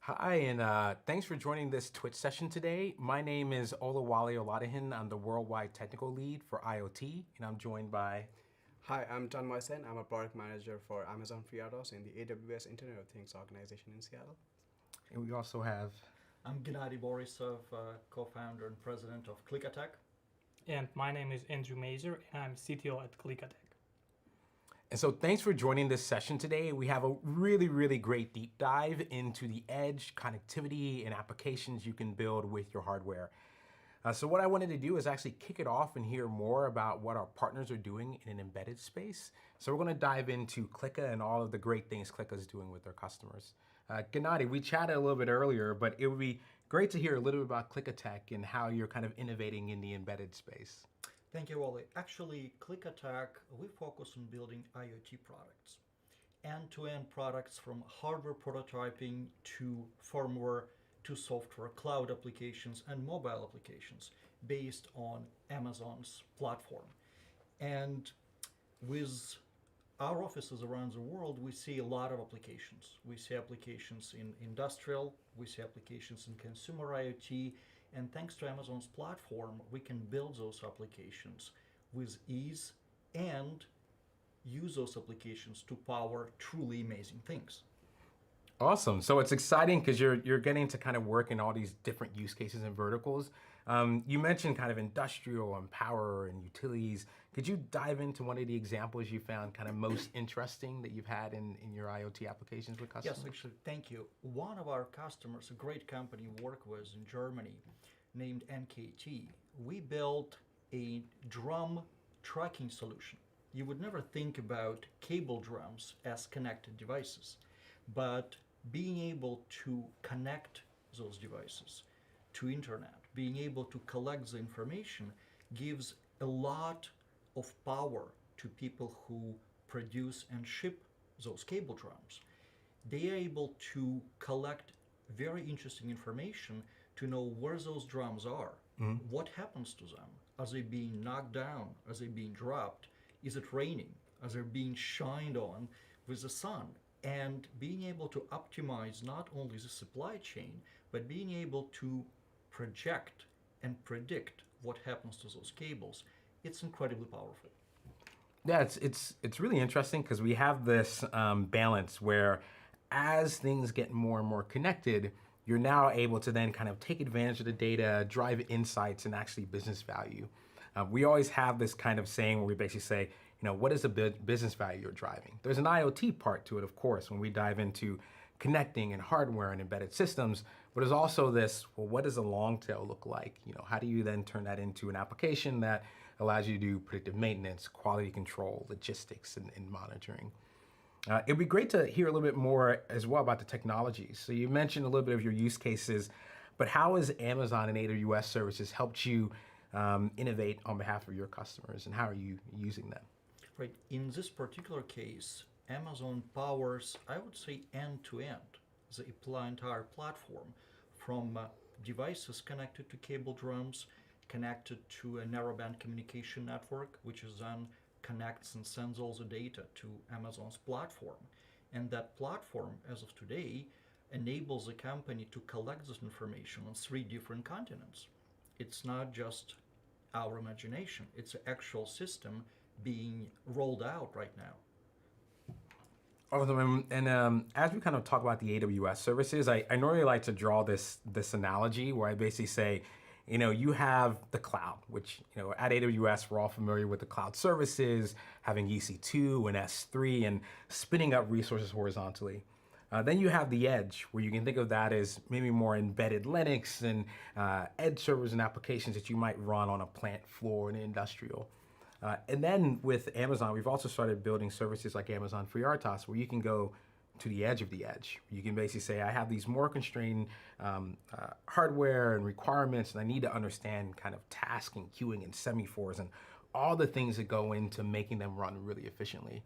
Hi, and thanks for joining this Twitch session today. My name is Olawale Oladihin. I'm the Worldwide Technical Lead for IoT, and I'm joined by... Hi, I'm Tanmay Sen. I'm a product manager for Amazon FreeRTOS in the AWS Internet of Things organization in Seattle. And we also have... I'm Gennady Borisov, co-founder and president of Klika. And my name is Andrew Mazer, and I'm CTO at Klika. And so thanks for joining this session today. We have a really great deep dive into the edge, connectivity, and applications you can build with your hardware. So what I wanted to do is actually kick it off and hear more about what our partners are doing in an embedded space. So we're going to dive into Klika and all of the great things Klika is doing with their customers. Gennady, we chatted a little bit earlier, but it would be great to hear a little bit about Klika Tech and how you're kind of innovating in the embedded space. Thank you, Wally. Actually, Klika, we focus on building IoT products. End-to-end products from hardware prototyping to firmware to software, cloud applications, and mobile applications based on Amazon's platform. And with our offices around the world, we see a lot of applications. We see applications in industrial, we see applications in consumer IoT, and thanks to Amazon's platform, we can build those applications with ease and use those applications to power truly amazing things. Awesome. So it's exciting because you're getting to kind of work in all these different use cases and verticals. You mentioned kind of industrial and power and utilities. Could you dive into one of the examples you found kind of most interesting that you've had in your IoT applications with customers? Yes, actually, thank you. One of our customers, a great company we work with in Germany named NKT, we built a drum tracking solution. You would never think about cable drums as connected devices, but being able to connect those devices to internet, being able to collect the information gives a lot of power to people who produce and ship those cable drums. They are able to collect very interesting information to know where those drums are, what happens to them, are they being knocked down, are they being dropped, is it raining, are they being shined on with the sun, and being able to optimize not only the supply chain, but being able to project and predict what happens to those cables. It's incredibly powerful. Yeah, it's really interesting because we have this balance where as things get more and more connected, you're now able to then kind of take advantage of the data, drive insights, and actually business value. We always have this kind of saying where we basically say, what is the business value you're driving? There's an IoT part to it, of course, when we dive into connecting and hardware and embedded systems, but there's also this, well, what does a long tail look like? How do you then turn that into an application that allows you to do predictive maintenance, quality control, logistics, and monitoring? It'd be great to hear a little bit more as well about the technologies. So you mentioned a little bit of your use cases, but how has Amazon and AWS services helped you innovate on behalf of your customers, and how are you using them? Right. In this particular case, Amazon powers, I would say, end-to-end the entire platform, from devices connected to cable drums, connected to a narrowband communication network, which is then connects and sends all the data to Amazon's platform. And that platform, as of today, enables the company to collect this information on 3 different continents. It's not just our imagination, it's an actual system being rolled out right now. Awesome. And as we kind of talk about the AWS services, I normally like to draw this analogy where I basically say, you have the cloud, which, at AWS, we're all familiar with the cloud services, having EC2 and S3 and spinning up resources horizontally. Then you have the edge, where you can think of that as maybe more embedded Linux and edge servers and applications that you might run on a plant floor in industrial. And then with Amazon, we've also started building services like Amazon FreeRTOS, where you can go to the edge of the edge. You can basically say, I have these more constrained hardware and requirements, and I need to understand kind of task and queuing and semaphores and all the things that go into making them run really efficiently.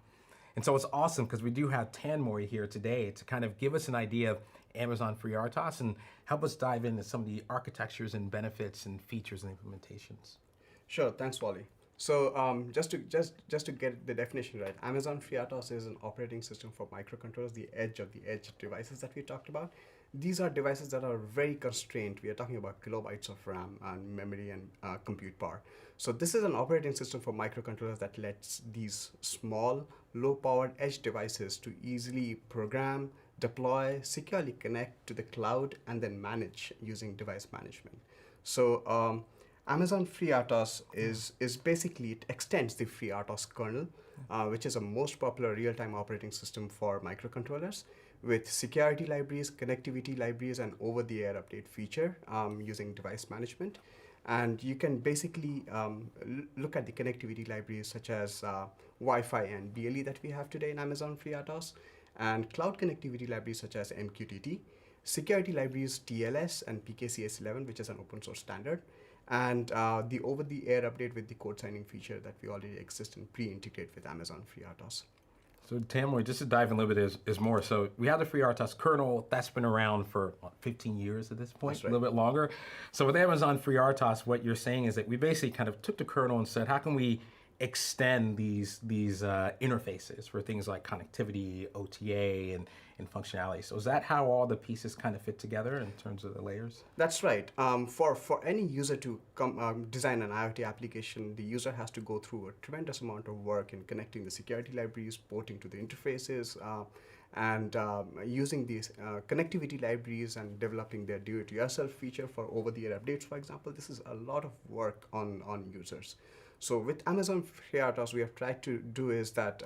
And so it's awesome because we do have Tanmay here today to kind of give us an idea of Amazon FreeRTOS and help us dive into some of the architectures and benefits and features and implementations. Sure, thanks, Wally. So just to get the definition right, Amazon FreeRTOS is an operating system for microcontrollers, the edge of the edge devices that we talked about. these are devices that are very constrained. We are talking about kilobytes of RAM and memory and compute power. So this is an operating system for microcontrollers that lets these small, low-powered edge devices to easily program, deploy, securely connect to the cloud, and then manage using device management. So Amazon FreeRTOS is basically, it extends the FreeRTOS kernel, which is a most popular real-time operating system for microcontrollers, with security libraries, connectivity libraries, and over-the-air update feature using device management. And you can basically look at the connectivity libraries such as Wi-Fi and BLE that we have today in Amazon FreeRTOS, and cloud connectivity libraries such as MQTT, security libraries TLS and PKCS11, which is an open source standard, and the over-the-air update with the code signing feature that we already exist and pre-integrate with Amazon FreeRTOS. So Tammy, just to dive in a little bit is more. So we have the FreeRTOS kernel that's been around for 15 years at this point, That's right. a little bit longer. So with Amazon FreeRTOS, what you're saying is that we basically kind of took the kernel and said, how can we extend these interfaces for things like connectivity, OTA, and functionality? So is that how all the pieces kind of fit together in terms of the layers? That's right. For any user to design an IoT application, the user has to go through a tremendous amount of work in connecting the security libraries, porting to the interfaces, and using these connectivity libraries and developing their do-it-yourself feature for over-the-air updates, for example. This is a lot of work on users. So with Amazon FreeRTOS, we have tried to do is that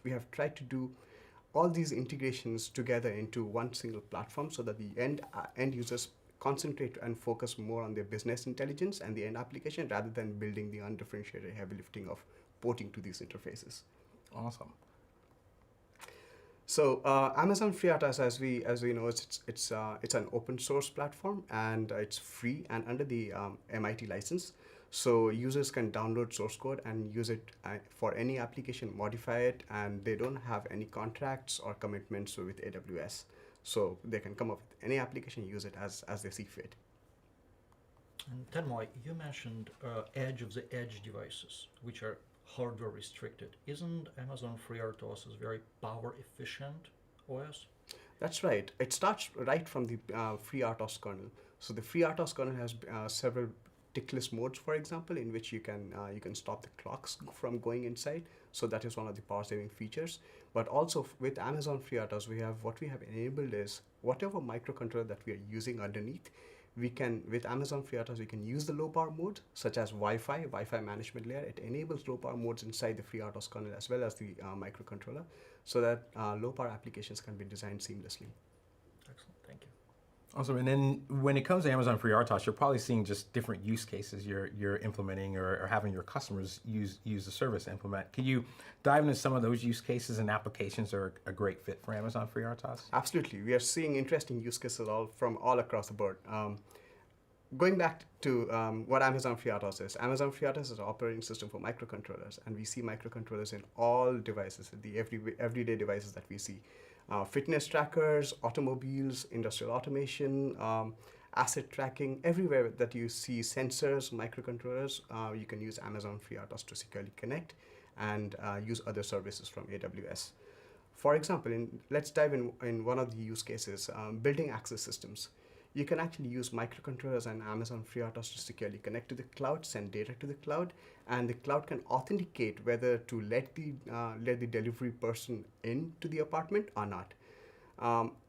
we have tried to do all these integrations together into one single platform so that the end users concentrate and focus more on their business intelligence and the end application rather than building the undifferentiated heavy lifting of porting to these interfaces. Awesome. So Amazon FreeRTOS, as we know, it's an open source platform, and it's free and under the MIT license. So users can download source code and use it for any application, modify it, and they don't have any contracts or commitments with AWS. So they can come up with any application, use it as they see fit. And Tanmoy, you mentioned edge of the edge devices, which are hardware restricted. Isn't Amazon FreeRTOS a very power efficient OS? That's right. It starts right from the FreeRTOS kernel. So the FreeRTOS kernel has several tickless modes, for example, in which you can stop the clocks from going inside. So that is one of the power saving features. But also with Amazon FreeRTOS, what we have enabled is whatever microcontroller that we are using underneath, we can, with Amazon FreeRTOS, we can use the low power mode, such as Wi-Fi management layer. It enables low power modes inside the FreeRTOS kernel as well as the microcontroller, so that low power applications can be designed seamlessly. Excellent, thank you. Awesome. And then when it comes to Amazon FreeRTOS, you're probably seeing just different use cases you're implementing or having your customers use the service to implement. Can you dive into some of those use cases and applications that are a great fit for Amazon FreeRTOS? Absolutely. We are seeing interesting use cases from all across the board. Going back to what Amazon FreeRTOS is, Amazon FreeRTOS is an operating system for microcontrollers, and we see microcontrollers in all devices, the everyday devices that we see. Fitness trackers, automobiles, industrial automation, asset tracking, everywhere that you see sensors, microcontrollers, you can use Amazon FreeRTOS to securely connect and use other services from AWS. For example, let's dive in one of the use cases, building access systems. You can actually use microcontrollers and Amazon FreeRTOS to securely connect to the cloud, send data to the cloud, and the cloud can authenticate whether to let the delivery person into the apartment or not.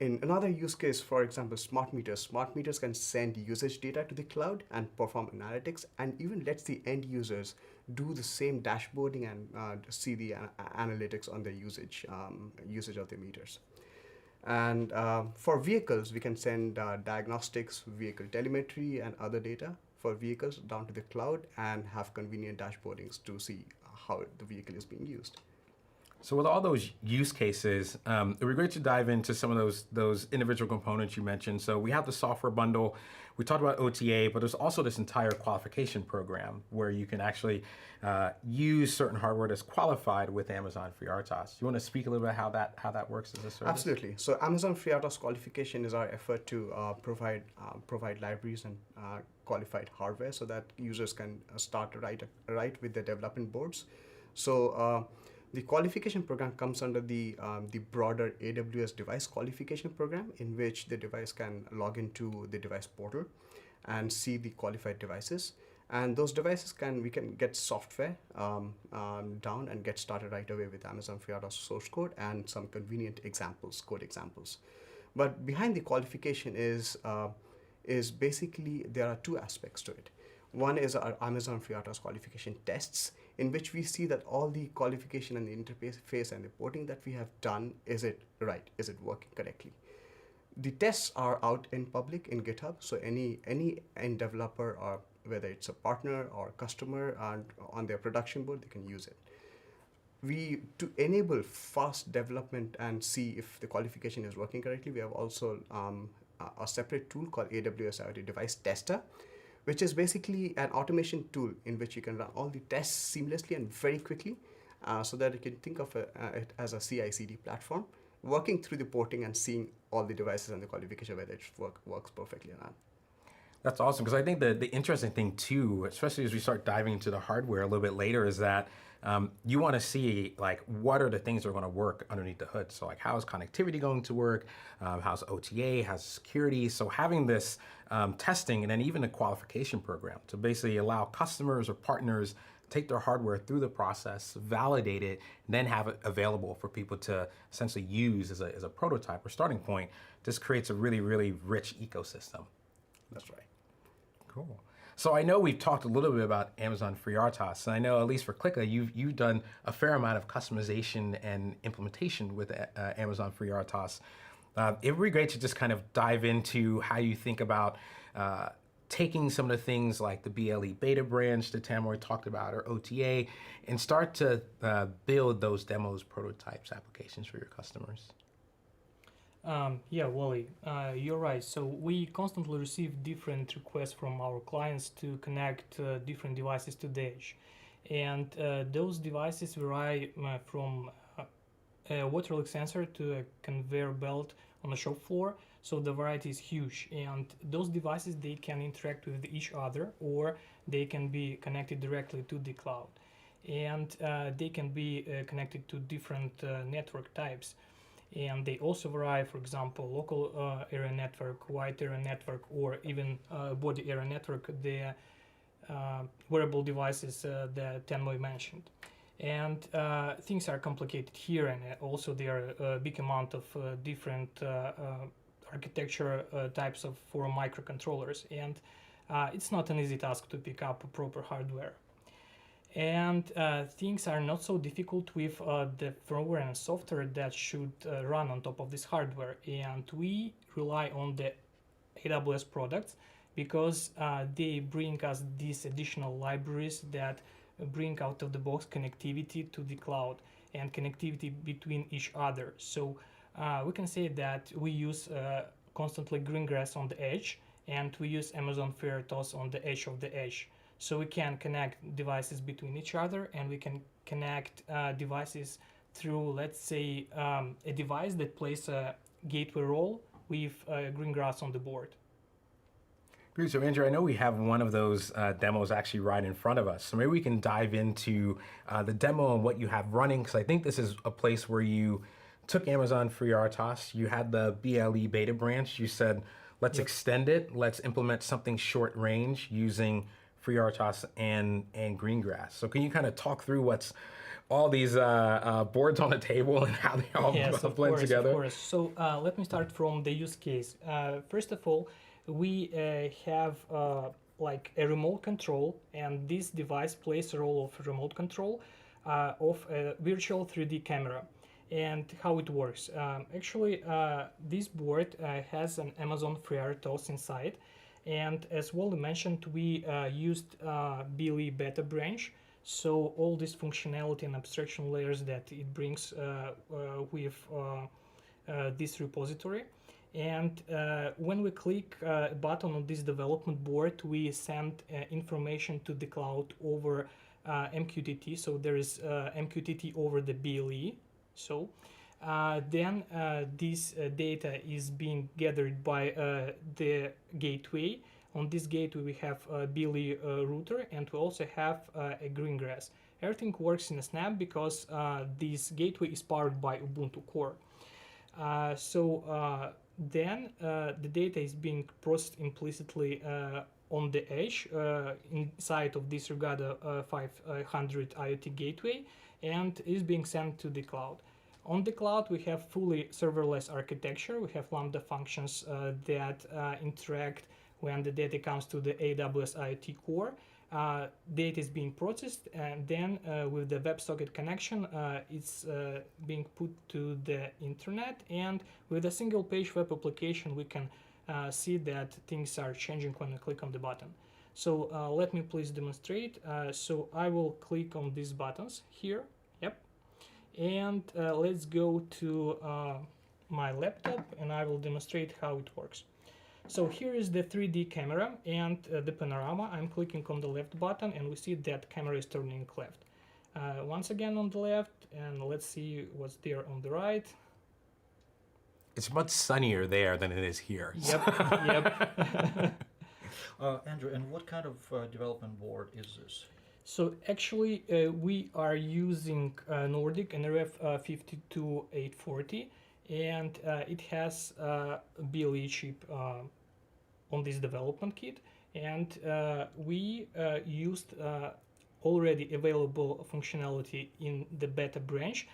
In another use case, for example, smart meters can send usage data to the cloud and perform analytics, and even lets the end users do the same dashboarding and see the analytics on their usage of the meters. And for vehicles, we can send diagnostics, vehicle telemetry, and other data for vehicles down to the cloud and have convenient dashboardings to see how the vehicle is being used. So with all those use cases, it would be great to dive into some of those individual components you mentioned. So we have the software bundle. We talked about OTA, but there's also this entire qualification program where you can actually use certain hardware that's qualified with Amazon FreeRTOS. You want to speak a little bit how that works as a service? Absolutely. So Amazon FreeRTOS qualification is our effort to provide libraries and qualified hardware so that users can start right with the development boards. So The qualification program comes under the broader AWS device qualification program, in which the device can log into the device portal and see the qualified devices. And those devices we can get software down and get started right away with Amazon FreeRTOS source code and some convenient examples, code examples. But behind the qualification is basically there are two aspects to it. One is our Amazon FreeRTOS qualification tests, in which we see that all the qualification and the interface and the porting that we have done, is it right? Is it working correctly? The tests are out in public in GitHub, so any end developer, or whether it's a partner or customer and on their production board, they can use it. To enable fast development and see if the qualification is working correctly, we have also a separate tool called AWS IoT Device Tester, which is basically an automation tool in which you can run all the tests seamlessly and very quickly, so that you can think of it as a CI/CD platform, working through the porting and seeing all the devices and the qualification, whether it works perfectly or not. That's awesome, because I think the interesting thing too, especially as we start diving into the hardware a little bit later, is that you want to see like what are the things that are going to work underneath the hood. So like how's connectivity going to work, how's OTA, how's security. So having this testing and then even a qualification program to basically allow customers or partners take their hardware through the process, validate it, and then have it available for people to essentially use as a prototype or starting point. This creates a really, really rich ecosystem. That's right. Cool. So I know we've talked a little bit about Amazon FreeRTOS, and I know at least for Klika, you've done a fair amount of customization and implementation with Amazon FreeRTOS. It would be great to just kind of dive into how you think about taking some of the things like the BLE beta branch that Tamara talked about, or OTA, and start to build those demos, prototypes, applications for your customers. Yeah, Wally, you're right. So we constantly receive different requests from our clients to connect different devices to the edge. And those devices vary from a water leak sensor to a conveyor belt on the shop floor. So the variety is huge. And those devices, they can interact with each other, or they can be connected directly to the cloud. And they can be connected to different network types. And they also vary, for example, local area network, wide area network, or even body area network, the wearable devices that Tanmoy mentioned. And things are complicated here, and also there are a big amount of different architecture types for microcontrollers, and it's not an easy task to pick up proper hardware. And things are not so difficult with the firmware and software that should run on top of this hardware. And we rely on the AWS products because they bring us these additional libraries that bring out of the box connectivity to the cloud and connectivity between each other. So we can say that we use constantly Greengrass on the edge, and we use Amazon FreeRTOS on the edge of the edge. So we can connect devices between each other, and we can connect devices through, let's say, a device that plays a gateway role with Greengrass on the board. Great. So Andrew, I know we have one of those demos actually right in front of us. So maybe we can dive into the demo and what you have running, because I think this is a place where you took Amazon FreeRTOS, you had the BLE beta branch, you said, let's extend it, let's implement something short range using FreeRTOS and Greengrass. So can you kind of talk through what's all these boards on the table and how they all blend together? Of course. So let me start from the use case. First of all, we have like a remote control, and this device plays a role of remote control of a virtual 3D camera. And how it works. Actually, this board has an Amazon FreeRTOS inside. And as Wally mentioned, we used BLE beta branch. So all this functionality and abstraction layers that it brings with this repository. And when we click a button on this development board, we send information to the cloud over MQTT. So there is MQTT over the BLE. So then this data is being gathered by the gateway. On this gateway we have a BLE router, and we also have a Greengrass. everything works in a snap because this gateway is powered by Ubuntu Core. Then the data is being processed implicitly on the edge inside of this Regatta 500 IoT gateway and is being sent to the cloud. On the cloud, we have fully serverless architecture. We have Lambda functions that interact when the data comes to the AWS IoT core. Data is being processed, and then with the WebSocket connection, it's being put to the internet. And with a single page web application, we can see that things are changing when we click on the button. So let me please demonstrate. So I will click on these buttons here. Yep. And let's go to my laptop, and I will demonstrate how it works. So here is the 3D camera and the panorama. I'm clicking on the left button and we see that camera is turning left. Once again on the left, and let's see what's there on the right. It's much sunnier there than it is here. Yep, yep. Andrew, and what kind of development board is this? So actually we are using Nordic NRF 52840, and it has a BLE chip on this development kit, and we used already available functionality in the beta branch.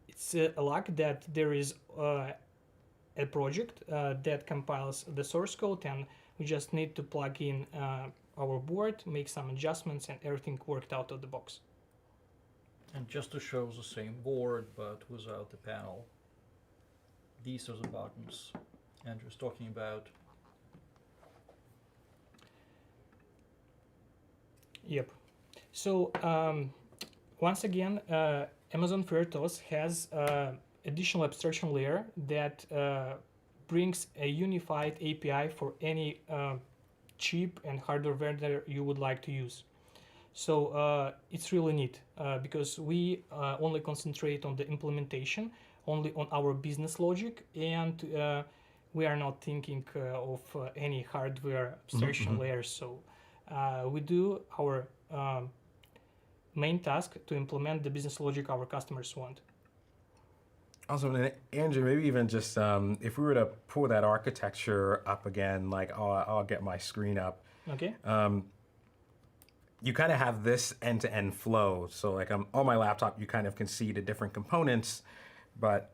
It's a luck that there is a project that compiles the source code, and we just need to plug in our board, make some adjustments, and everything worked out of the box. And just to show the same board but without the panel, these are the buttons Andrew's talking about. Yep. So once again, Amazon FreeRTOS has additional abstraction layer that brings a unified API for any chip and hardware vendor you would like to use. So it's really neat because we only concentrate on the implementation, only on our business logic, and we are not thinking of any hardware abstraction layers. So we do our main task to implement the business logic our customers want. Awesome. And Andrew, maybe even just if we were to pull that architecture up again, like I'll get my screen up. Okay. You kind of have this end-to-end flow. So like on my laptop, you kind of can see the different components, but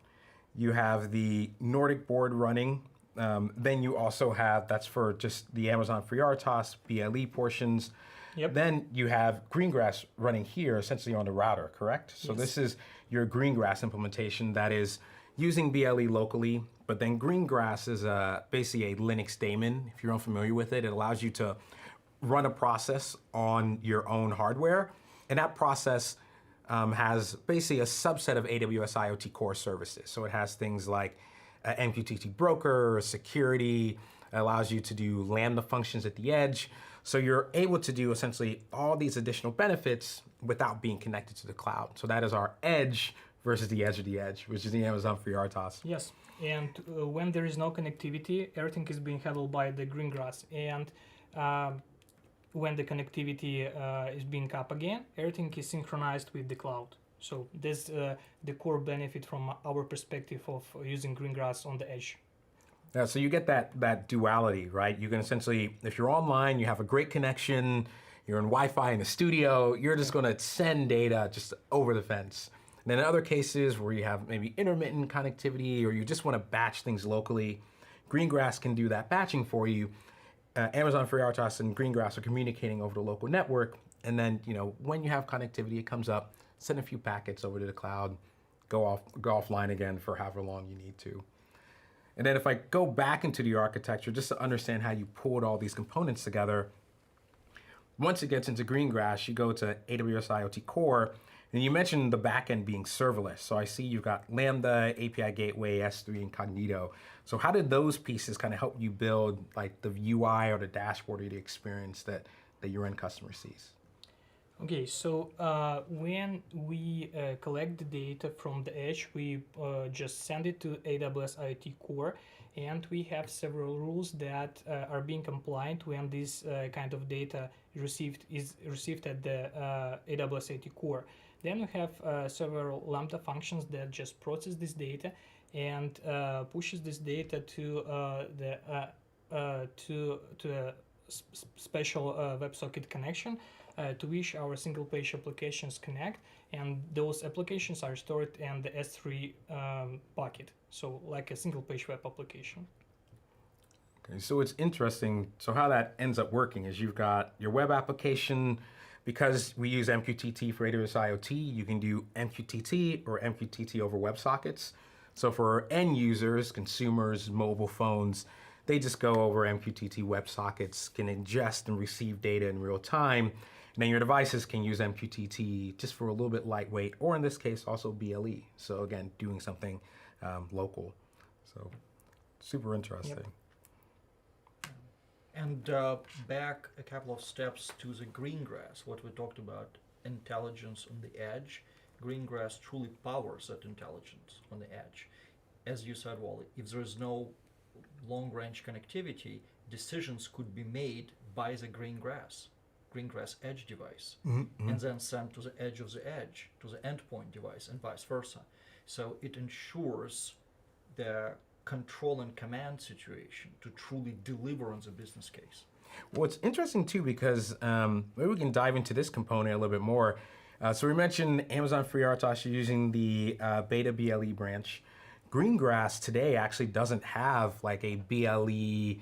you have the Nordic board running. Then you also have, that's for just the Amazon FreeRTOS BLE portions. Yep. Then you have Greengrass running here, essentially on the router, correct? So Yes. this is your Greengrass implementation that is using BLE locally, but then Greengrass is basically a Linux daemon. If you're unfamiliar with it, it allows you to run a process on your own hardware, and that process has basically a subset of AWS IoT core services. So it has things like MQTT broker, security, it allows you to do Lambda functions at the edge. So you're able to do essentially all these additional benefits without being connected to the cloud. So that is our edge versus the edge of the edge, which is the Amazon FreeRTOS. Yes, and when there is no connectivity, everything is being handled by the Greengrass. And when the connectivity is being up again, everything is synchronized with the cloud. So this the core benefit from our perspective of using Greengrass on the edge. Yeah, so you get that duality, right? You can essentially, if you're online, you have a great connection, you're in Wi-Fi in the studio, you're just going to send data just over the fence. And then in other cases where you have maybe intermittent connectivity or you just want to batch things locally, Greengrass can do that batching for you. Amazon FreeRTOS and Greengrass are communicating over the local network, and then when you have connectivity, it comes up, send a few packets over to the cloud, go offline again for however long you need to. And then if I go back into the architecture, just to understand how you pulled all these components together, once it gets into Greengrass, you go to AWS IoT Core, and you mentioned the backend being serverless. So I see you've got Lambda, API Gateway, S3 Incognito. So how did those pieces kind of help you build like the UI or the dashboard or the experience that your end customer sees? Okay, so when we collect the data from the edge, we just send it to AWS IoT Core, and we have several rules that are being compliant when this kind of data received at the AWS IoT core. Then we have several Lambda functions that just process this data and pushes this data to a special WebSocket connection to which our single page applications connect, and those applications are stored in the S3 bucket, so like a single page web application. Okay, so it's interesting. So how that ends up working is you've got your web application. Because we use MQTT for AWS IoT, you can do MQTT or MQTT over WebSockets. So for end users, consumers, mobile phones, they just go over MQTT WebSockets, can ingest and receive data in real time. And then your devices can use MQTT just for a little bit lightweight, or in this case, also BLE. So again, doing something local. So super interesting. Yep. And back a couple of steps to the Greengrass, what we talked about, intelligence on the edge. Greengrass truly powers that intelligence on the edge. As you said, Wally, if there is no long-range connectivity, decisions could be made by the Greengrass edge device, and then sent to the edge of the edge, to the endpoint device, and vice versa. So it ensures the control and command situation to truly deliver on the business case. Well, it's interesting too because maybe we can dive into this component a little bit more. So we mentioned Amazon FreeRTOS using the beta BLE branch. Greengrass today actually doesn't have like a BLE,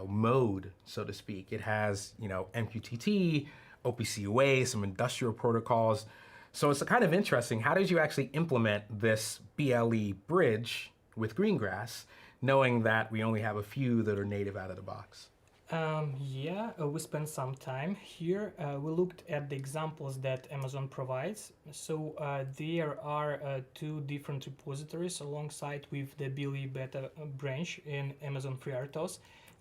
mode, so to speak. It has, MQTT, OPC UA, some industrial protocols. So it's kind of interesting. How did you actually implement this BLE bridge with Greengrass, knowing that we only have a few that are native out of the box? We spent some time here. We looked at the examples that Amazon provides. So there are two different repositories alongside with the BLE beta branch in Amazon FreeRTOS.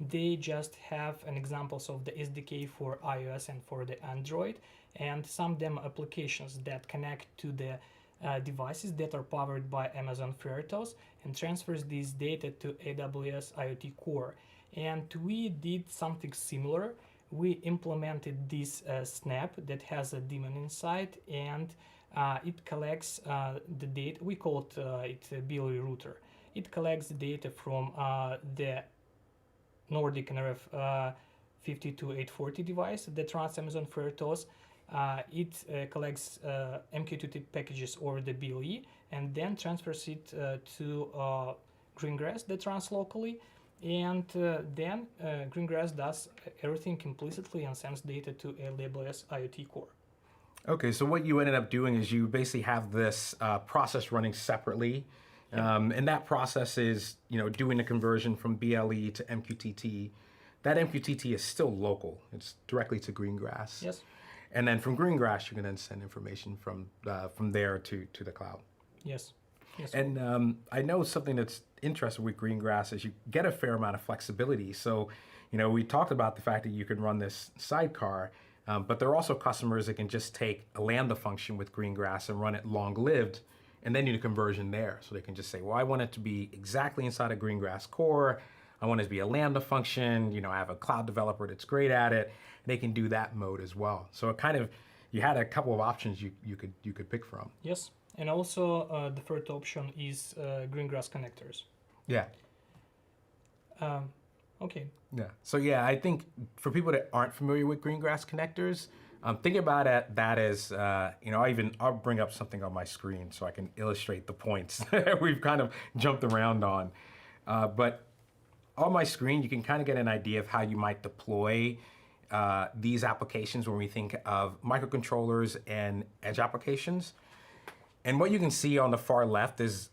They just have an examples of the SDK for iOS and for the Android, and some demo applications that connect to the devices that are powered by Amazon FreeRTOS and transfers this data to AWS IoT Core. And we did something similar. We implemented this snap that has a daemon inside, and it collects the data. We call it a BLE router. It collects the data from the Nordic NRF 52840 device that runs Amazon FreeRTOS. It collects MQTT packages over the BLE and then transfers it to Greengrass that runs locally. And then Greengrass does everything implicitly and sends data to AWS IoT Core. Okay, so what you ended up doing is you basically have this process running separately. And that process is, doing the conversion from BLE to MQTT. That MQTT is still local. It's directly to Greengrass. Yes. And then from Greengrass, you can then send information from there to the cloud. Yes. Yes. And I know something that's interesting with Greengrass is you get a fair amount of flexibility. So, we talked about the fact that you can run this sidecar, but there are also customers that can just take a Lambda function with Greengrass and run it long-lived, and then do the conversion there. So they can just say, well, I want it to be exactly inside of Greengrass core. I want it to be a Lambda function. I have a cloud developer that's great at it. They can do that mode as well. So it kind of, you had a couple of options you could pick from. Yes. And also the third option is Greengrass connectors. Yeah. Okay. Yeah. So yeah, I think for people that aren't familiar with Greengrass connectors, think about that as, I'll bring up something on my screen so I can illustrate the points that we've kind of jumped around on. But on my screen, you can kind of get an idea of how you might deploy these applications when we think of microcontrollers and edge applications. And what you can see on the far left is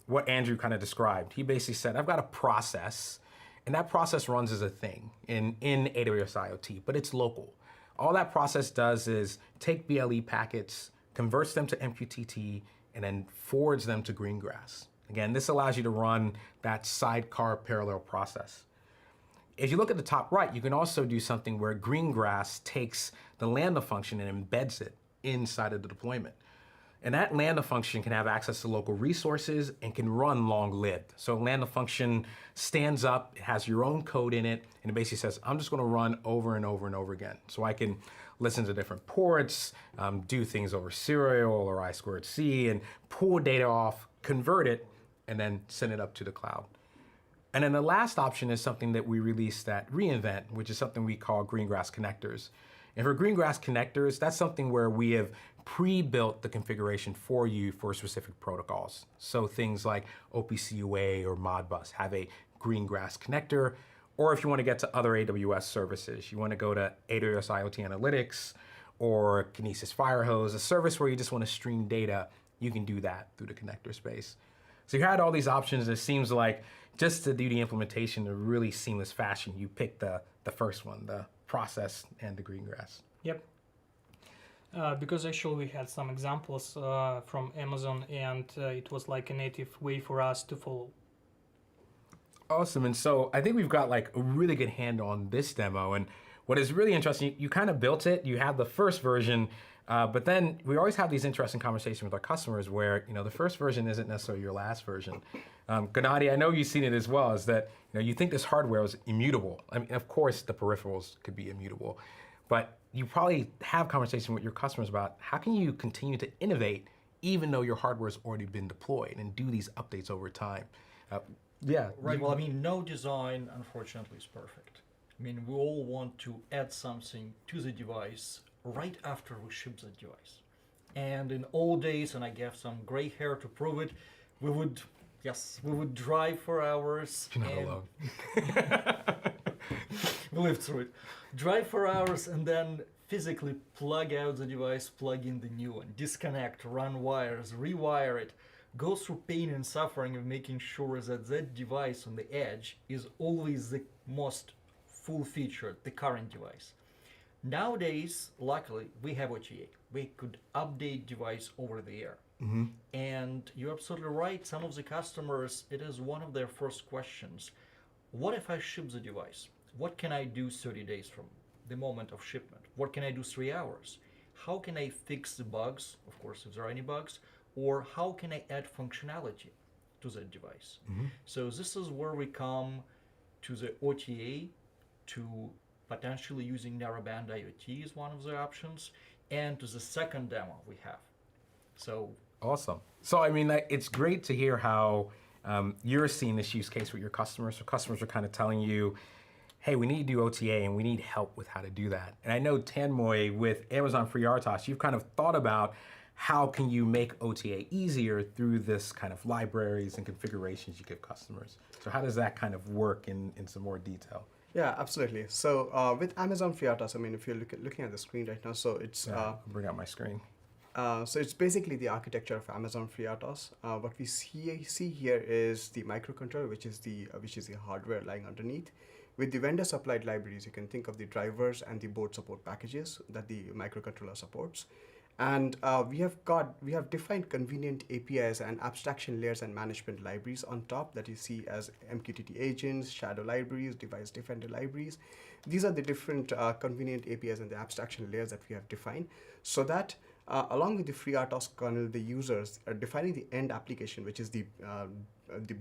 what Andrew kind of described. He basically said, I've got a process, and that process runs as a thing in AWS IoT, but it's local. All that process does is take BLE packets, converts them to MQTT, and then forwards them to Greengrass. Again, this allows you to run that sidecar parallel process. If you look at the top right, you can also do something where Greengrass takes the Lambda function and embeds it inside of the deployment. And that Lambda function can have access to local resources and can run long-lived. So Lambda function stands up, it has your own code in it, and it basically says, I'm just going to run over and over and over again. So I can listen to different ports, do things over serial or I2C, and pull data off, convert it, and then send it up to the cloud. And then the last option is something that we released at reInvent, which is something we call Greengrass connectors. And for Greengrass connectors, that's something where we have pre-built the configuration for you for specific protocols. So things like OPC UA or Modbus have a Greengrass connector, or if you want to get to other AWS services, you want to go to AWS IoT Analytics or Kinesis Firehose, a service where you just want to stream data, you can do that through the connector space. So you had all these options. It seems like just to do the implementation in a really seamless fashion, you picked the first one, the process and the Greengrass. Yep. Because actually we had some examples from Amazon, and it was like a native way for us to follow. Awesome. And so I think we've got like a really good handle on this demo. And what is really interesting, you kind of built it, you have the first version, but then we always have these interesting conversations with our customers where, the first version isn't necessarily your last version. Gennady, I know you've seen it as well, is that, you think this hardware is immutable. I mean, of course the peripherals could be immutable, but you probably have conversations with your customers about how can you continue to innovate even though your hardware has already been deployed and do these updates over time. Yeah. Right. Well, I mean, no design, unfortunately, is perfect. I mean, we all want to add something to the device right after we ship the device. And in old days, and I have some gray hair to prove it, we would drive for hours. You're not alone. We lived through it. Drive for hours and then physically plug out the device, plug in the new one, disconnect, run wires, rewire it, go through pain and suffering of making sure that that device on the edge is always the most full-featured, the current device. Nowadays, luckily, we have OTA. We could update device over the air. Mm-hmm. And you're absolutely right. Some of the customers, it is one of their first questions. What if I ship the device? What can I do 30 days from the moment of shipment? What can I do 3 hours? How can I fix the bugs, of course, if there are any bugs, or how can I add functionality to that device? Mm-hmm. So this is where we come to the OTA, to potentially using narrowband IoT is one of the options, and to the second demo we have. So awesome. So I mean, it's great to hear how you're seeing this use case with your customers. So customers are kind of telling you, hey, we need to do OTA and we need help with how to do that. And I know Tanmoy, with Amazon FreeRTOS, you've kind of thought about how can you make OTA easier through this kind of libraries and configurations you give customers. So how does that kind of work in some more detail? Yeah, absolutely. So with Amazon FreeRTOS, I mean, if you're looking at the screen right now, so it's I'll bring out my screen. so it's basically the architecture of Amazon FreeRTOS. What we see here is the microcontroller, which is the hardware lying underneath. With the vendor supplied libraries, you can think of the drivers and the board support packages that the microcontroller supports. And we have defined convenient APIs and abstraction layers and management libraries on top that you see as MQTT agents, shadow libraries, device defender libraries. These are the different convenient APIs and the abstraction layers that we have defined, so that along with the FreeRTOS kernel, the users are defining the end application, which is the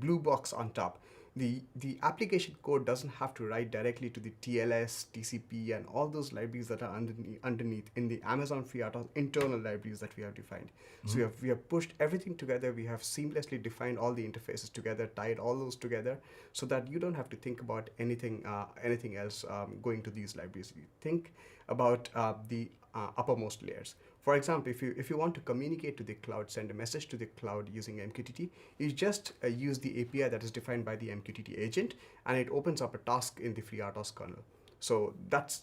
blue box on top. The application code doesn't have to write directly to the TLS, TCP, and all those libraries that are underneath in the Amazon FreeRTOS internal libraries that we have defined. Mm-hmm. So we have pushed everything together. We have seamlessly defined all the interfaces together, tied all those together, so that you don't have to think about anything else going to these libraries. You think about the uppermost layers. For example, if you want to communicate to the cloud, send a message to the cloud using MQTT, you just use the API that is defined by the MQTT agent, and it opens up a task in the FreeRTOS kernel. So that's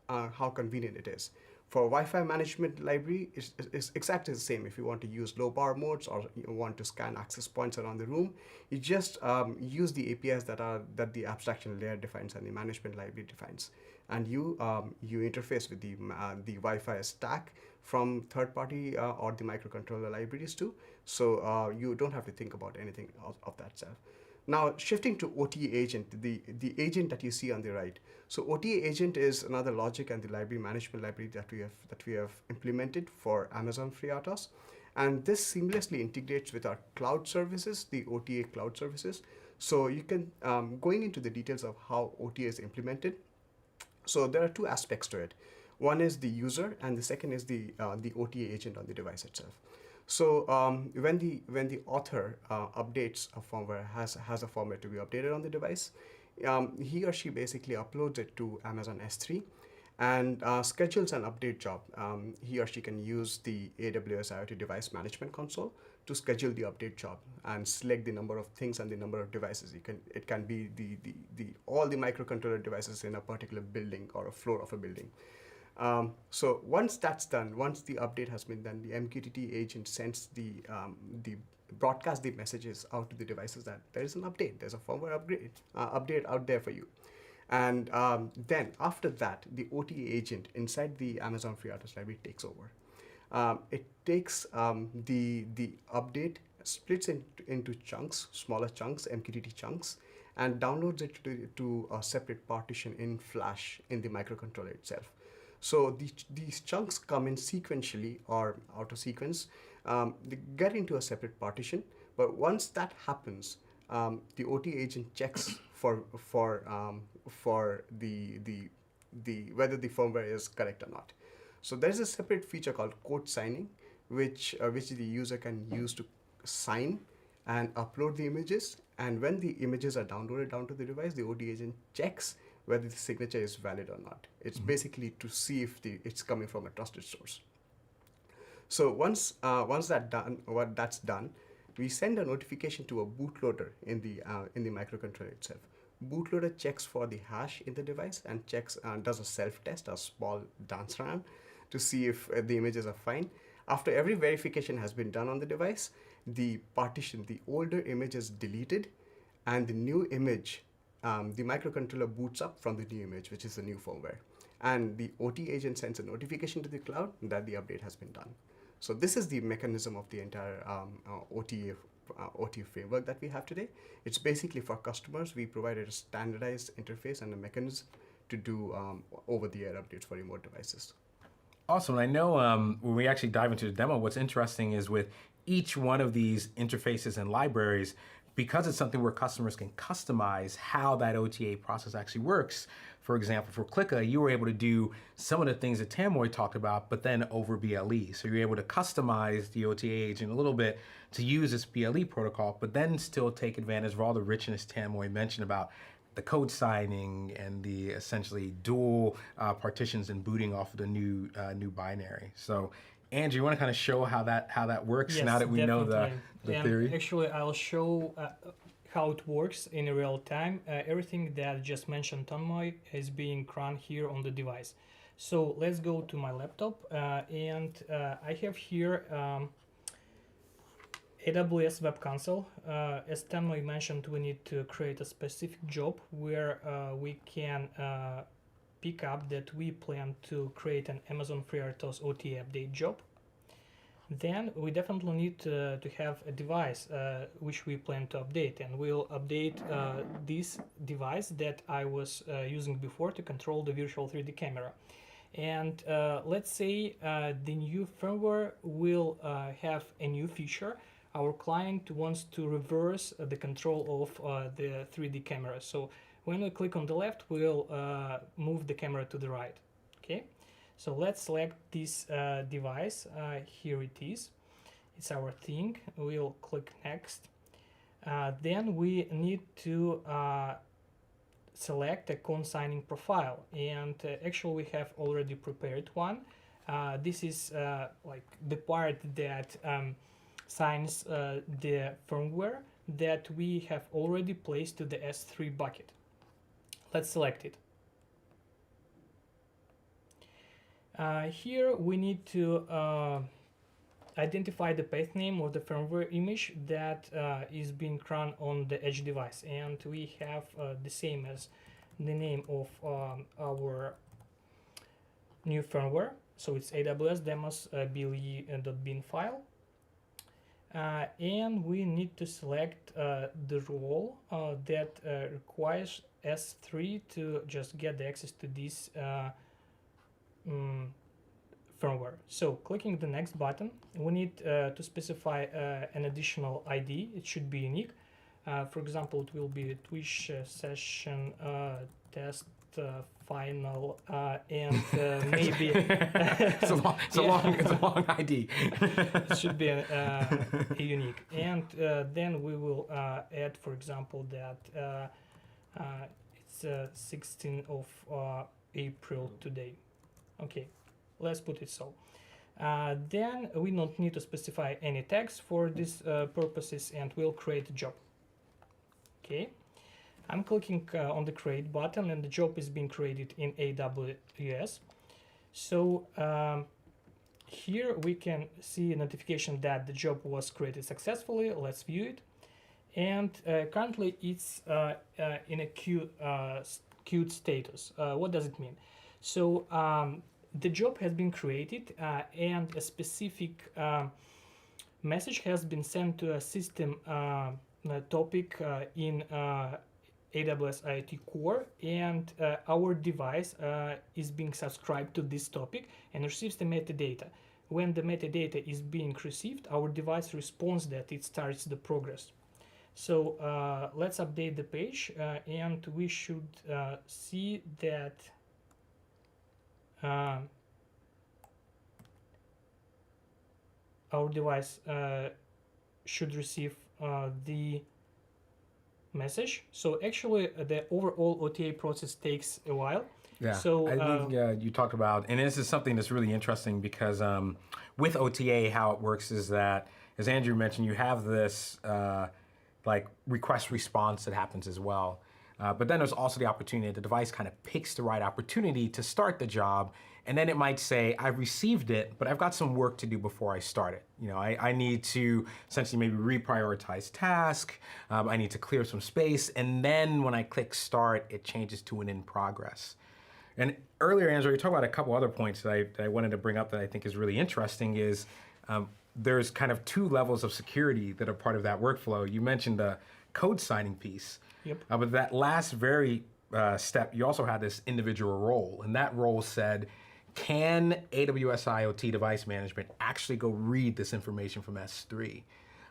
how convenient it is. For Wi-Fi management library, it's exactly the same. If you want to use low power modes or you want to scan access points around the room, you just use the APIs that the abstraction layer defines and the management library defines, and you interface with the Wi-Fi stack from third-party or the microcontroller libraries too. So you don't have to think about anything of that stuff. Now, shifting to OTA agent, the agent that you see on the right. So OTA agent is another logic and the library management library that we have implemented for Amazon FreeRTOS. And this seamlessly integrates with our cloud services, the OTA cloud services. So you can, going into the details of how OTA is implemented, so there are two aspects to it. One is the user, and the second is the OTA agent on the device itself. So when the author updates a firmware, has a firmware to be updated on the device, he or she basically uploads it to Amazon S3 and schedules an update job. He or she can use the AWS IoT Device Management Console to schedule the update job and select the number of things and the number of devices. It can be all the microcontroller devices in a particular building or a floor of a building. So once that's done, once the update has been done, the MQTT agent sends broadcast the messages out to the devices that there is an update, there's a firmware update out there for you. And then after that, the OTA agent inside the Amazon FreeRTOS library takes over. It takes the update, splits into chunks, smaller chunks, MQTT chunks, and downloads it to a separate partition in Flash in the microcontroller itself. So these chunks come in sequentially or out of sequence. They get into a separate partition, but once that happens, the OTA agent checks for the whether the firmware is correct or not. So there is a separate feature called code signing, which the user can use to sign and upload the images. And when the images are downloaded down to the device, the OTA agent checks whether the signature is valid or not. It's basically to see if it's coming from a trusted source. So once that's done, we send a notification to a bootloader in the microcontroller itself. Bootloader checks for the hash in the device and does a self-test, a small dance run, to see if the images are fine. After every verification has been done on the device, the partition, the older image is deleted, and the new image, the microcontroller boots up from the new image, which is the new firmware. And the OT agent sends a notification to the cloud that the update has been done. So this is the mechanism of the entire OTA framework that we have today. It's basically for customers. We provided a standardized interface and a mechanism to do over-the-air updates for remote devices. Awesome. I know when we actually dive into the demo, what's interesting is with each one of these interfaces and libraries, because it's something where customers can customize how that OTA process actually works. For example, for Klika, you were able to do some of the things that Tamoy talked about, but then over BLE. So you're able to customize the OTA agent a little bit to use this BLE protocol, but then still take advantage of all the richness Tamoy mentioned about the code signing and the essentially dual partitions and booting off of the new binary. So Andrew, you want to kind of show how that works, Yes, now that we know the and theory? Actually, I'll show how it works in real time. Everything that just mentioned Tanmoy is being run here on the device. So let's go to my laptop, and I have here AWS Web Console. As Tanmoy mentioned, we need to create a specific job where we can pick up that we plan to create an Amazon FreeRTOS OTA update job. Then we definitely need to have a device which we plan to update, and we'll update this device that I was using before to control the virtual 3D camera. And let's say the new firmware will have a new feature. Our client wants to reverse the control of the 3D camera. So when we click on the left, we'll move the camera to the right. Okay. So let's select this device. Here it is. It's our thing. We'll click next. Then we need to select a consigning profile, and actually we have already prepared one. This is like the part that signs the firmware that we have already placed to the S3 bucket. Let's select it. Here we need to identify the path name of the firmware image that is being run on the edge device, and we have the same as the name of our new firmware. So it's AWS demos ble.bin file, and we need to select the role that requires S3 to just get the access to this firmware. So clicking the next button, we need to specify an additional ID. It should be unique. For example, it will be Twitch session test final and maybe it's a long ID. it should be a unique. And then we will add, for example, that it's 16th of April today. Okay, let's put it so. Then we don't need to specify any tags for these purposes, and we'll create a job. Okay, I'm clicking on the create button, and the job is being created in AWS. So here we can see a notification that the job was created successfully. Let's view it. And currently it's in a queued status. What does it mean? So the job has been created and a specific message has been sent to a system topic in AWS IoT Core, and our device is being subscribed to this topic and receives the metadata. When the metadata is being received, our device responds that it starts the progress. So let's update the page, and we should see that our device should receive the message. So actually the overall OTA process takes a while. Yeah, so I think you talked about, and this is something that's really interesting because with OTA, how it works is that, as Andrew mentioned, you have this like request response that happens as well. But then there's also the opportunity the device kind of picks the right opportunity to start the job, and then it might say, I've received it, but I've got some work to do before I start it. You know, I need to essentially maybe reprioritize task, I need to clear some space, and then when I click start, it changes to an in progress. And earlier, Andrew, you talked about a couple other points that I wanted to bring up that I think is really interesting is there's kind of two levels of security that are part of that workflow. You mentioned the code signing piece. Yep. But that last very step, you also had this individual role, and that role said, can AWS IoT device management actually go read this information from S3?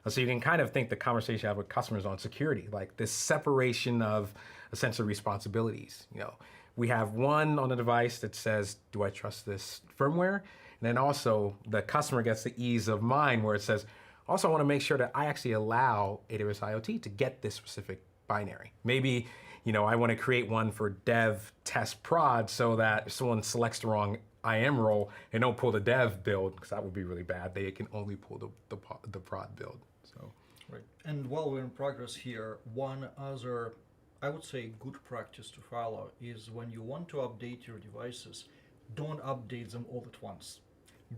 So you can kind of think the conversation I have with customers on security, like this separation of essential responsibilities. You know, we have one on the device that says, do I trust this firmware? And then also the customer gets the ease of mind where it says, also I want to make sure that I actually allow AWS IoT to get this specific binary. Maybe, you know, I want to create one for dev, test, prod so that if someone selects the wrong IAM role and don't pull the dev build, because that would be really bad, they can only pull the prod build. So. Right. And while we're in progress here, one other, I would say, good practice to follow is when you want to update your devices, don't update them all at once.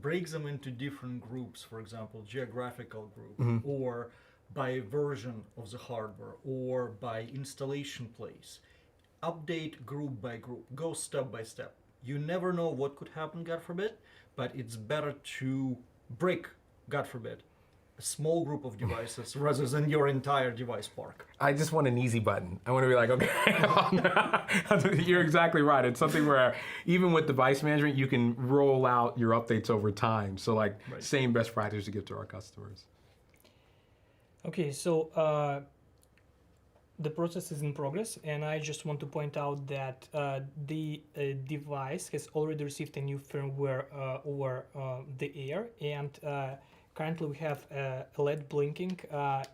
Break them into different groups, for example, geographical group, or by version of the hardware, or by installation place. Update group by group, go step by step. You never know what could happen, God forbid, but it's better to break, God forbid, a small group of devices rather than your entire device park. I just want an easy button. I want to be like, okay, you're exactly right. It's something where even with device management, you can roll out your updates over time. So like same best practice to give to our customers. Okay, so the process is in progress, and I just want to point out that the device has already received a new firmware over the air, and currently we have a LED blinking.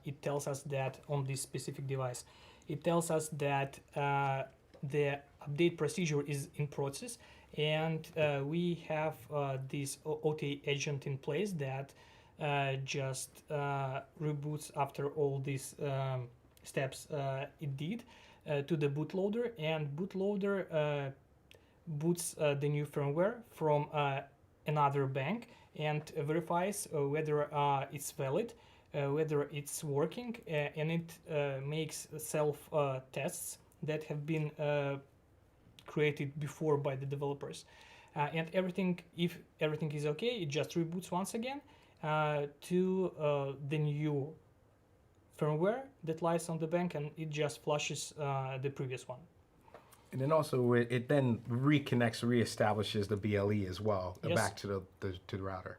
It tells us that on this specific device, it tells us that the update procedure is in process, and we have this OTA agent in place that just reboots after all these steps it did to the bootloader, and bootloader boots the new firmware from another bank and verifies whether it's valid, whether it's working, and it makes self tests that have been created before by the developers. And if everything is okay, it just reboots once again to the new firmware that lies on the bank, and it just flushes the previous one. And then also it then reconnects, reestablishes the BLE as well, Yes. back to the router.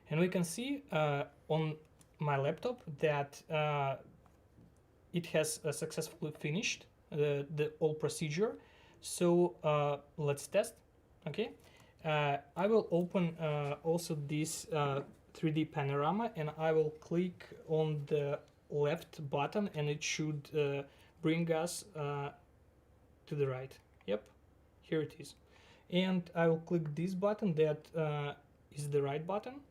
And we can see on my laptop that it has successfully finished the whole procedure. So let's test. Okay, I will open also this 3D panorama, and I will click on the left button, and it should bring us to the right. Yep, here it is. And I will click this button that is the right button,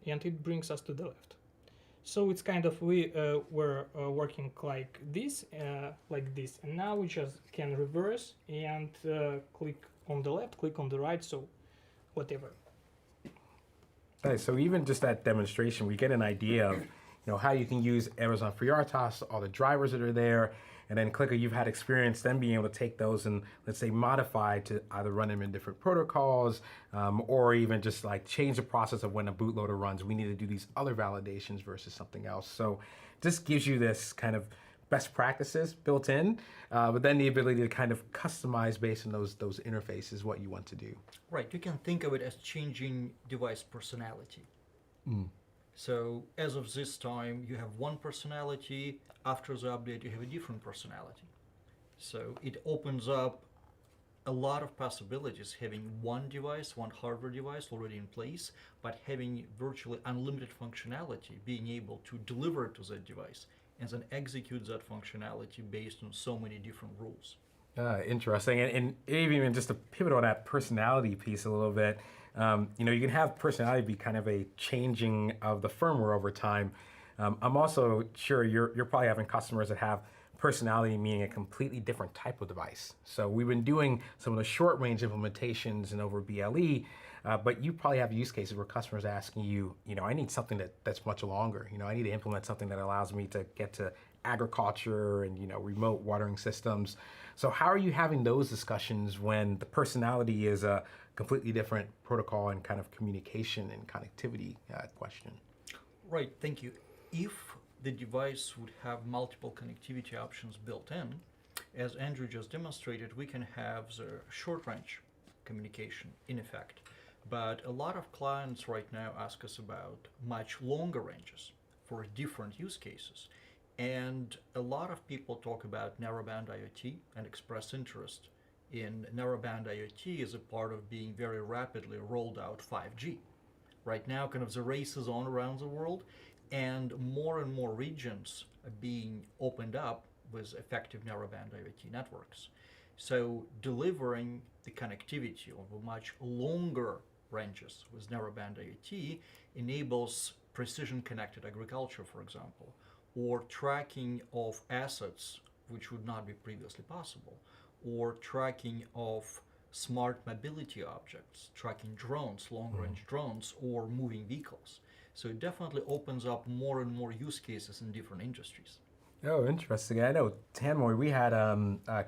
and it brings us to the left. So it's kind of we were working like this, and now we just can reverse and click on the left, click on the right, so whatever. Nice. So even just that demonstration, we get an idea of how you can use Amazon FreeRTOS, all the drivers that are there, and then Klika, you've had experience then being able to take those and let's say modify to either run them in different protocols or even just like change the process of when a bootloader runs. We need to do these other validations versus something else. So this gives you this kind of best practices built in, but then the ability to kind of customize based on those interfaces what you want to do. Right, you can think of it as changing device personality. So as of this time, you have one personality. After the update, you have a different personality. So it opens up a lot of possibilities having one device, one hardware device already in place, but having virtually unlimited functionality, being able to deliver it to that device and then execute that functionality based on so many different rules. Interesting. And even just to pivot on that personality piece a little bit, you can have personality be kind of a changing of the firmware over time. I'm also sure you're probably having customers that have personality meaning a completely different type of device. So we've been doing some of the short range implementations and over BLE, but you probably have use cases where customers are asking you, I need something that's much longer. I need to implement something that allows me to get to agriculture and remote watering systems. So how are you having those discussions when the personality is a completely different protocol and kind of communication and connectivity question? Right, thank you. If the device would have multiple connectivity options built in, as Andrew just demonstrated, we can have the short range communication in effect. But a lot of clients right now ask us about much longer ranges for different use cases. And a lot of people talk about narrowband IoT and express interest in narrowband IoT as a part of being very rapidly rolled out 5G. Right now, kind of the race is on around the world, and more regions are being opened up with effective narrowband IoT networks. So delivering the connectivity over much longer ranges with narrowband IoT enables precision connected agriculture, for example, or tracking of assets which would not be previously possible, or tracking of smart mobility objects, tracking drones, long-range drones, or moving vehicles. So it definitely opens up more and more use cases in different industries. Oh, interesting. I know, Tanmoy, we had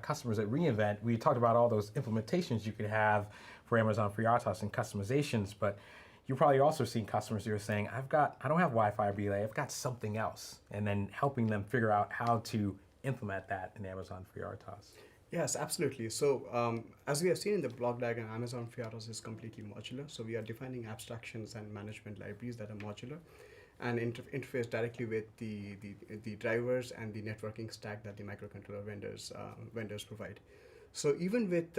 customers at reInvent. We talked about all those implementations you could have for Amazon FreeRTOS and customizations, but you're probably also seeing customers who are saying, I don't have Wi-Fi or BLA, I've got something else, and then helping them figure out how to implement that in Amazon FreeRTOS. Yes, absolutely. So as we have seen in the block diagram, Amazon FreeRTOS is completely modular. So we are defining abstractions and management libraries that are modular and interface directly with the drivers and the networking stack that the microcontroller vendors provide. So even with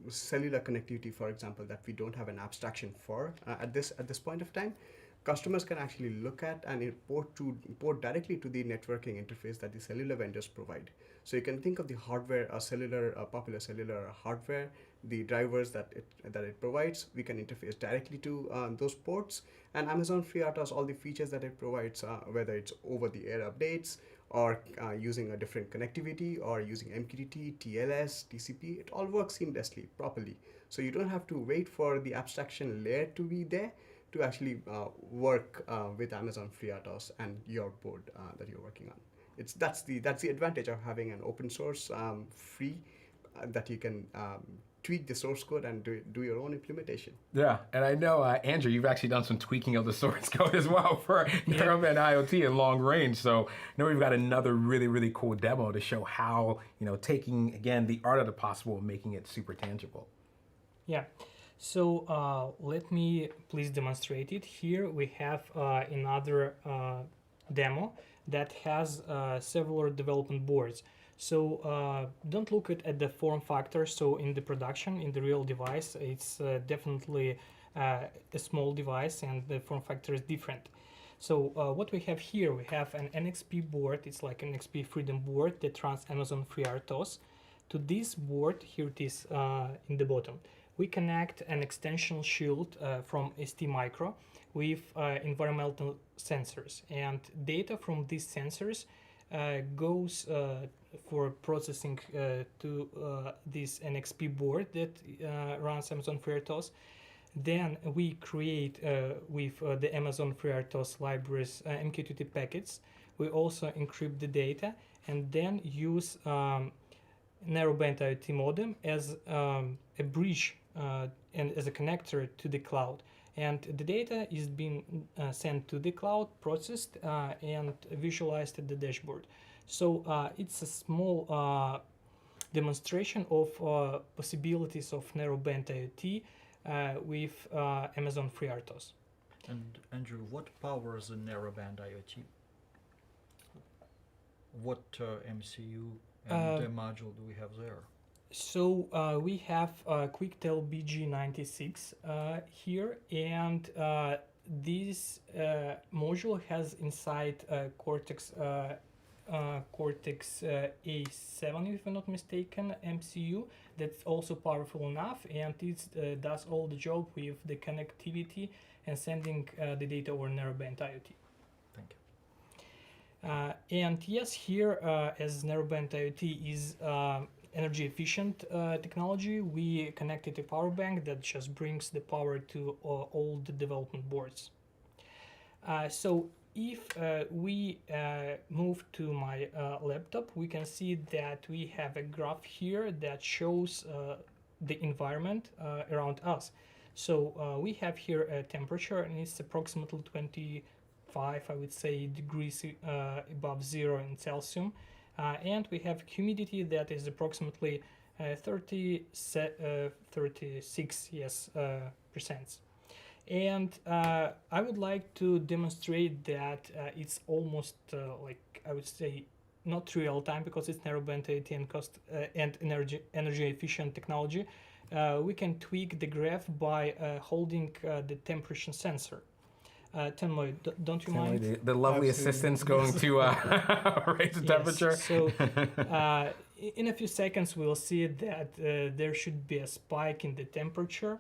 cellular connectivity, for example, that we don't have an abstraction for at this point of time, customers can actually look at and import directly to the networking interface that the cellular vendors provide. So you can think of the hardware, popular cellular hardware, the drivers that it provides. We can interface directly to those ports, and Amazon FreeRTOS, all the features that it provides, whether it's over-the-air updates or using a different connectivity or using MQTT, TLS, TCP, it all works seamlessly, properly. So you don't have to wait for the abstraction layer to be there to actually work with Amazon FreeRTOS and your board that you're working on. That's the advantage of having an open source free that you can tweak the source code and do your own implementation. Yeah, and I know, Andrew, you've actually done some tweaking of the source code as well for Narrowband IoT and long range. So I know we've got another really, really cool demo to show how, taking, again, the art of the possible and making it super tangible. Yeah. So let me please demonstrate it. Here we have another demo that has several development boards. So don't look at the form factor. So in the production, in the real device, it's definitely a small device and the form factor is different. So what we have here, we have an NXP board. It's like an NXP Freedom board that runs Amazon FreeRTOS. To this board, here it is in the bottom, we connect an extension shield from STMicro with environmental sensors. And data from these sensors goes for processing to this NXP board that runs Amazon FreeRTOS. Then we create with the Amazon FreeRTOS libraries MQTT packets. We also encrypt the data and then use narrowband IoT modem as a bridge and as a connector to the cloud. And the data is being sent to the cloud, processed, and visualized at the dashboard. So it's a small demonstration of possibilities of narrowband IoT with Amazon FreeRTOS. And Andrew, what powers a narrowband IoT? What MCU and module do we have there? So we have QuickTel BG96 here, and this module has inside Cortex A7, if I'm not mistaken, MCU that's also powerful enough, and it does all the job with the connectivity and sending the data over narrowband IoT. Thank you. And yes, here as narrowband IoT is energy efficient technology, we connected a power bank that just brings the power to all the development boards. So if we move to my laptop, we can see that we have a graph here that shows the environment around us. So we have here a temperature, and it's approximately 25, I would say, degrees above zero in Celsius. And we have humidity that is approximately 36 percent. And I would like to demonstrate that it's almost like, I would say, not real time because it's narrowband IoT and cost and energy efficient technology. We can tweak the graph by holding the temperature sensor. Tenmoy, don't you mind? The lovely Absolutely. assistant's going to raise the temperature. Yes. So in a few seconds, we'll see that there should be a spike in the temperature.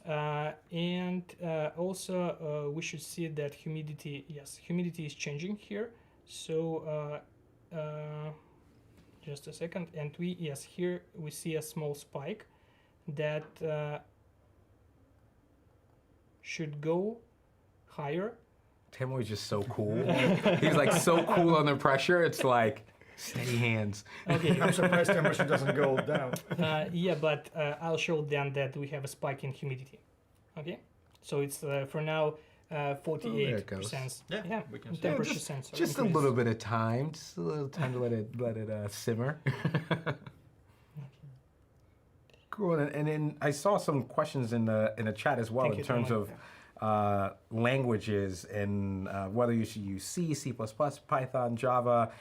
And also we should see that humidity is changing here. So just a second, and here we see a small spike that should go higher. Timo is just so cool. He's like so cool under pressure. It's like steady hands. Okay. I'm surprised temperature doesn't go down. But I'll show then that we have a spike in humidity. Okay, so it's for now 48%. Yeah, we can see. Temperature sensor. Just a increase. little bit of time. Just a little time to let it simmer. Cool. And then I saw some questions in the chat as well. Thank in you, terms Timo. of languages and whether you should use C, C++, Python, Java.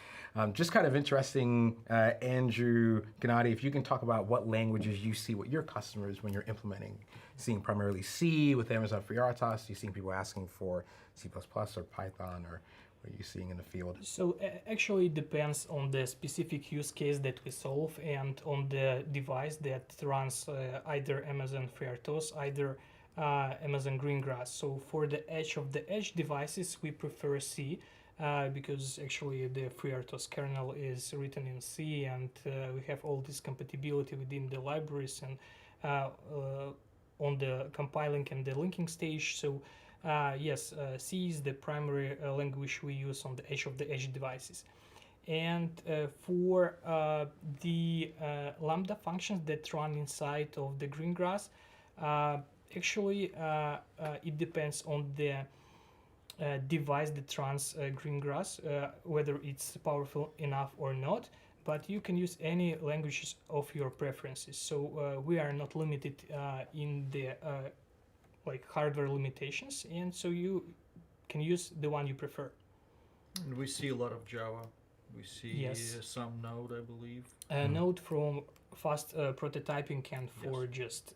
Just kind of interesting, Andrew, Gennady, if you can talk about what languages you see with your customers when you're implementing. Seeing primarily C with Amazon FreeRTOS, you seeing people asking for C++ or Python, or what are you seeing in the field? So actually it depends on the specific use case that we solve and on the device that runs either Amazon FreeRTOS, either Amazon Greengrass. So for the edge of the edge devices, we prefer C because actually the FreeRTOS kernel is written in C, and we have all this compatibility within the libraries and on the compiling and the linking stage. So yes, C is the primary language we use on the edge of the edge devices. And for the Lambda functions that run inside of the Greengrass, actually it depends on the device that runs Greengrass, whether it's powerful enough or not. But you can use any languages of your preferences. So we are not limited in the like hardware limitations, and so you can use the one you prefer. And we see a lot of Java. We see Yes. some Node, I believe. Node from fast prototyping and for Yes. just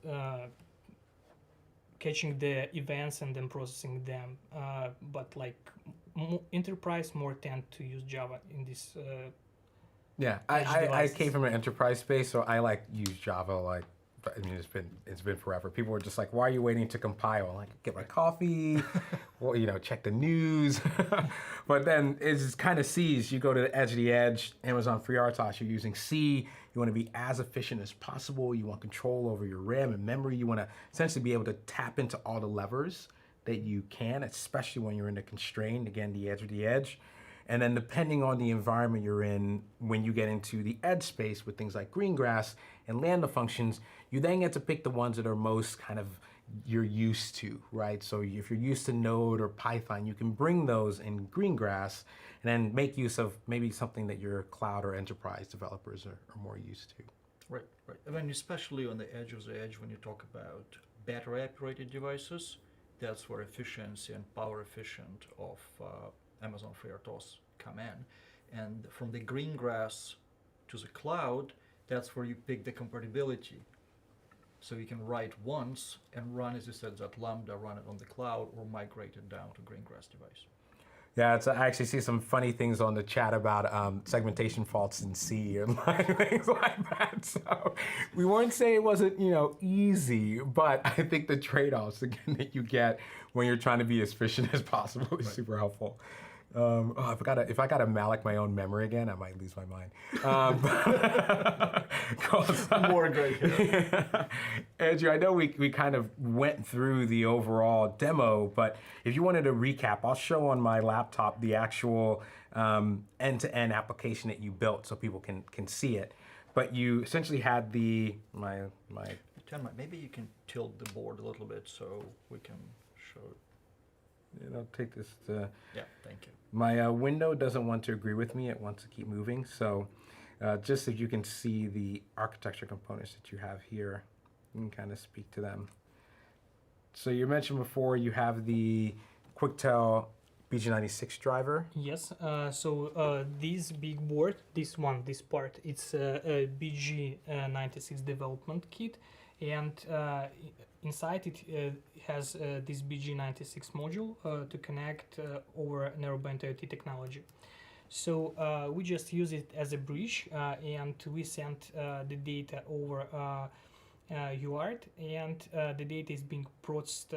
catching the events and then processing them. But like enterprise more tend to use Java in this. Yeah, Edge I devices. came from an enterprise space, so I like use Java. Like, I mean, it's been forever. People were just like, "Why are you waiting to compile?" I'm like, get my coffee, or check the news. But then it's kind of C's. You go to the edge of the edge. Amazon FreeRTOS. You're using C. You want to be as efficient as possible. You want control over your RAM and memory. You want to essentially be able to tap into all the levers that you can, especially when you're in the constrained. Again, the edge of the edge. And then depending on the environment you're in, when you get into the edge space with things like Greengrass and Lambda functions, you then get to pick the ones that are most kind of you're used to, right? So if you're used to Node or Python, you can bring those in Greengrass and then make use of maybe something that your cloud or enterprise developers are more used to. Right, right. I mean, especially on the edge of the edge, when you talk about battery operated devices, that's where efficiency and power efficient of Amazon FreeRTOS come in. And from the Greengrass to the cloud, that's where you pick the compatibility. So you can write once and run, as you said, that Lambda, run it on the cloud or migrate it down to Greengrass device. Yeah, I actually see some funny things on the chat about segmentation faults in C and like, things like that. So we weren't saying it wasn't, easy, but I think the trade-offs again that you get when you're trying to be as efficient as possible is super helpful. If I gotta malloc my own memory again, I might lose my mind. More gray hair. Andrew, I know we kind of went through the overall demo, but if you wanted to recap, I'll show on my laptop the actual end-to-end application that you built so people can see it. But you essentially had my. Maybe you can tilt the board a little bit so we can show it. I'll take this to. Yeah, thank you. My window doesn't want to agree with me. It wants to keep moving. So just so you can see the architecture components that you have here, you can kind of speak to them. So you mentioned before you have the QuickTel BG96 driver. Yes. So this big board, this part, it's a BG96 development kit, and inside it has this BG96 module to connect over narrowband IoT technology. So we just use it as a bridge, and we send the data over UART, and the data is being processed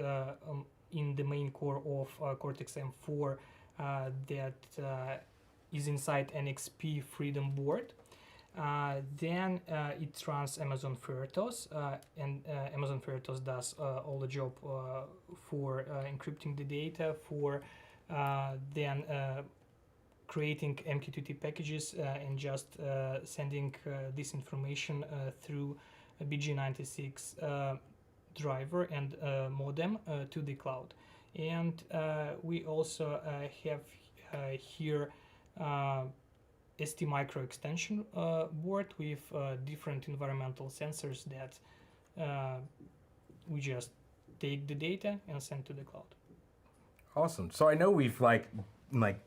in the main core of Cortex-M4 that is inside NXP Freedom board. Then it runs Amazon FreeRTOS, and Amazon FreeRTOS does all the job for encrypting the data, for then creating MQTT packages and just sending this information through a BG96 driver and modem to the cloud. And we also have here ST micro extension board with different environmental sensors that we just take the data and send to the cloud. Awesome. So I know we've like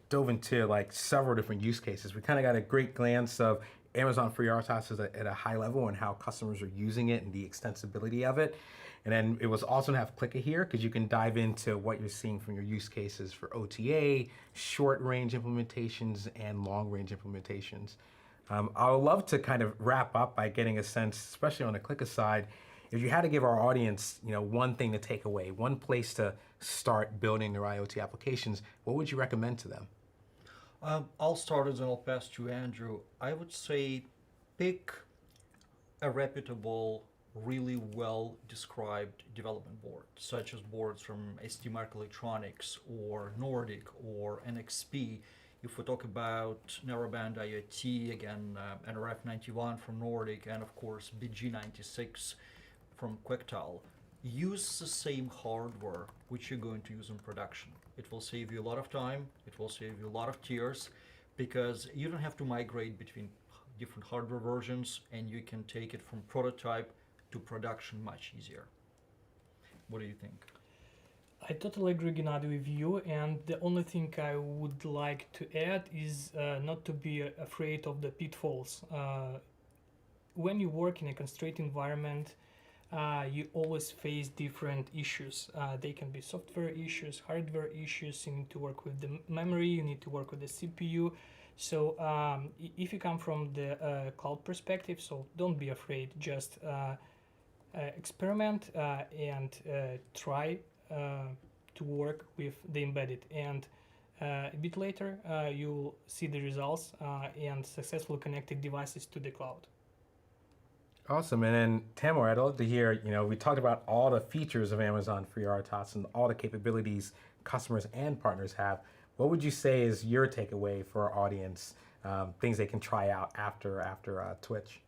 dove into several different use cases. We kind of got a great glance of Amazon FreeRTOS at a high level and how customers are using it and the extensibility of it. And then it was awesome to have Klika here because you can dive into what you're seeing from your use cases for OTA, short-range implementations, and long-range implementations. I would love to kind of wrap up by getting a sense, especially on the Klika side, if you had to give our audience, one thing to take away, one place to start building their IoT applications, what would you recommend to them? I'll start and then I'll pass to Andrew. I would say pick a reputable, really well described development board, such as boards from STMicroelectronics or Nordic or NXP. If we talk about narrowband IoT, again, NRF91 from Nordic, and of course BG96 from Quectal, use the same hardware which you're going to use in production. It will save you a lot of time, it will save you a lot of tears, because you don't have to migrate between different hardware versions, and you can take it from prototype to production much easier. What do you think? I totally agree, Gennady, with you. And the only thing I would like to add is not to be afraid of the pitfalls. When you work in a constrained environment, you always face different issues. They can be software issues, hardware issues. You need to work with the memory, you need to work with the CPU. So if you come from the cloud perspective, so don't be afraid, just experiment and try to work with the embedded. And a bit later, you'll see the results and successfully connected devices to the cloud. Awesome. And then Tamar, I'd love to hear, we talked about all the features of Amazon FreeRTOS and all the capabilities customers and partners have. What would you say is your takeaway for our audience, things they can try out after Twitch?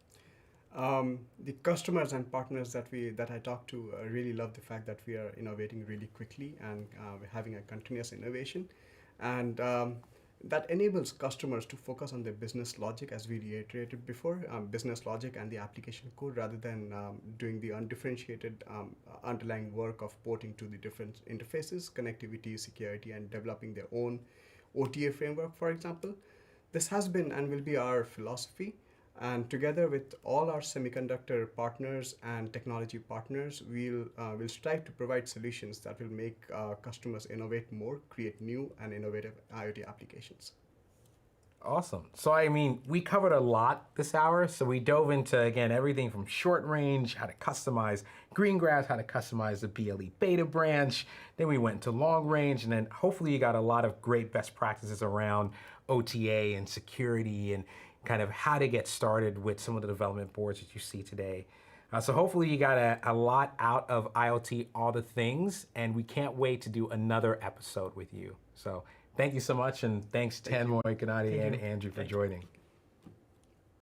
The customers and partners that I talk to really love the fact that we are innovating really quickly and we're having a continuous innovation, and that enables customers to focus on their business logic, as we reiterated before, business logic and the application code, rather than doing the undifferentiated underlying work of porting to the different interfaces, connectivity, security, and developing their own OTA framework, for example. This has been and will be our philosophy. And together with all our semiconductor partners and technology partners, we'll strive to provide solutions that will make customers innovate more, create new and innovative IoT applications. Awesome. So, we covered a lot this hour. So we dove into, again, everything from short range, how to customize Greengrass, how to customize the BLE beta branch. Then we went to long range, and then hopefully you got a lot of great best practices around OTA and security and kind of how to get started with some of the development boards that you see today. So hopefully you got a lot out of IoT, all the things, and we can't wait to do another episode with you. So thank you so much, and thanks Tanmoy, Gennady, and Andrew for joining.